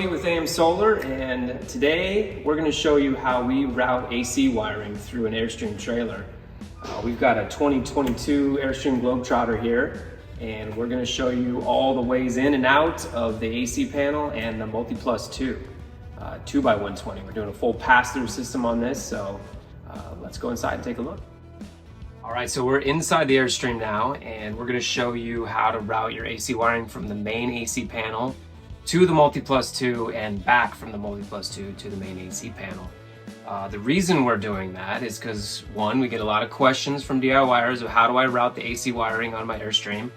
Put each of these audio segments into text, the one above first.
Cody with AM Solar, and today we're going to show you how we route AC wiring through an Airstream trailer. We've got a 2022 Airstream Globetrotter here, and we're going to show you all the ways in and out of the AC panel and the MultiPlus II 2x120. We're doing a full pass-through system on this, so let's go inside and take a look. All right, so we're inside the Airstream now, and we're going to show you how to route your AC wiring from the main AC panel to the MultiPlus II and back from the MultiPlus II to the main AC panel. The reason we're doing that is because, one, we get a lot of questions from DIYers of how do I route the AC wiring on my Airstream,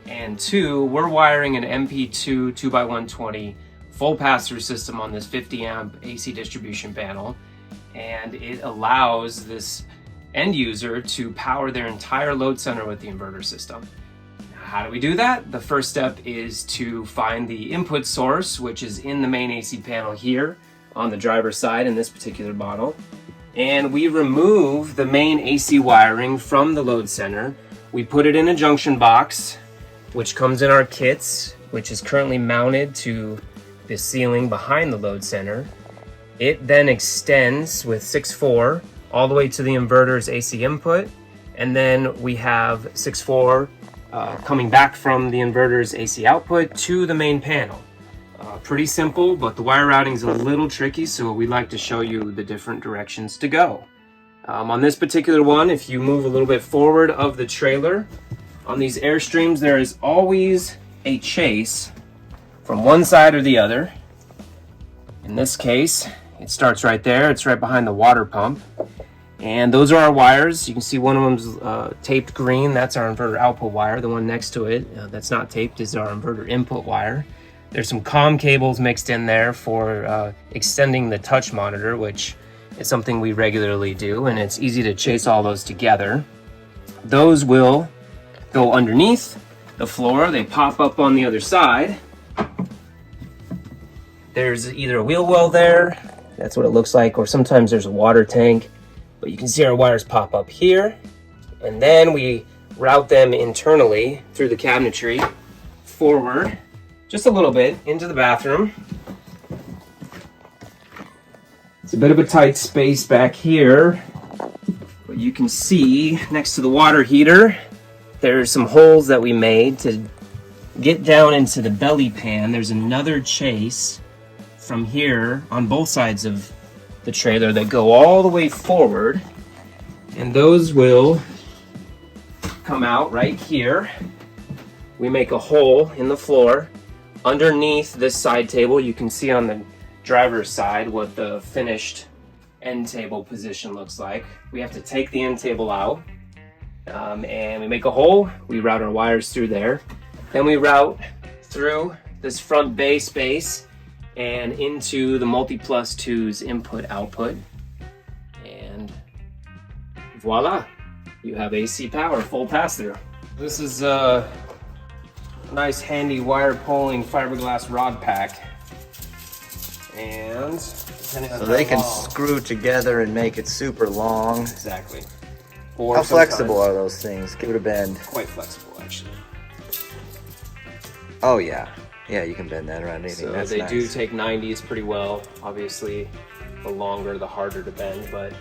and two, we're wiring an MP2 2x120 full pass-through system on this 50 amp AC distribution panel, and it allows this end user to power their entire load center with the inverter system. How do we do that? The first step is to find the input source, which is in the main AC panel here on the driver's side in this particular model. And we remove the main AC wiring from the load center. We put it in a junction box, which comes in our kits, which is currently mounted to the ceiling behind the load center. It then extends with 6.4 all the way to the inverter's AC input. And then we have 6.4 coming back from the inverter's AC output to the main panel. Pretty simple, but the wire routing is a little tricky, so we'd like to show you the different directions to go. On this particular one, if you move a little bit forward of the trailer, on these Airstreams, there is always a chase from one side or the other. In this case, it starts right there. It's right behind the water pump. And those are our wires. You can see one of them's taped green. That's our inverter output wire. The one next to it that's not taped is our inverter input wire. There's some COM cables mixed in there for extending the touch monitor, which is something we regularly do, and it's easy to chase all those together. Those will go underneath the floor. They pop up on the other side. There's either a wheel well there. That's what it looks like, or sometimes there's a water tank. But you can see our wires pop up here, and then we route them internally through the cabinetry forward just a little bit into the bathroom. It's a bit of a tight space back here, but you can see next to the water heater there's some holes that we made to get down into the belly pan. There's another chase from here on both sides of the trailer that go all the way forward, and those will come out right here. We make a hole in the floor underneath this side table. You can see on the driver's side what the finished end table position looks like. We have to take the end table out, and we make a hole. We route our wires through there. Then we route through this front bay space and into the MultiPlus II's input output, and voila, you have AC power, full pass-through. This is a nice handy wire pulling fiberglass rod pack, and so they can screw together and make it super long. Exactly. How flexible are those things? Give it a bend. Quite flexible, actually. Oh yeah. Yeah, you can bend that around anything. So that's they nice. do take 90s pretty well. Obviously, the longer, the harder to bend, but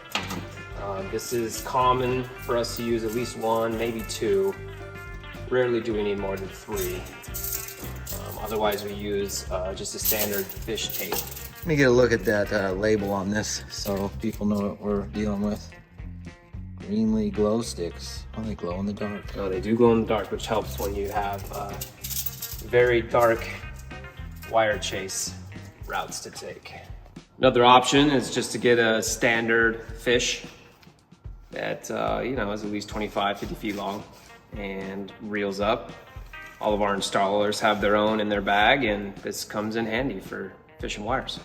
this is common for us to use at least one, maybe two. Rarely do we need more than three. Otherwise, we use just a standard fish tape. Let me get a look at that label on this so people know what we're dealing with. Greenly glow sticks. Oh, they glow in the dark. Oh, they do glow in the dark, which helps when you have very dark wire chase routes to take. Another option is just to get a standard fish that is at least 25, 50 feet long and reels up. All of our installers have their own in their bag, and this comes in handy for fishing wires.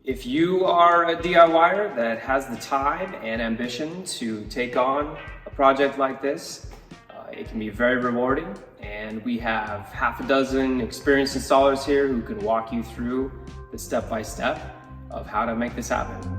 If you are a DIYer that has the time and ambition to take on a project like this, it can be very rewarding, and we have half a dozen experienced installers here who can walk you through the step-by-step of how to make this happen.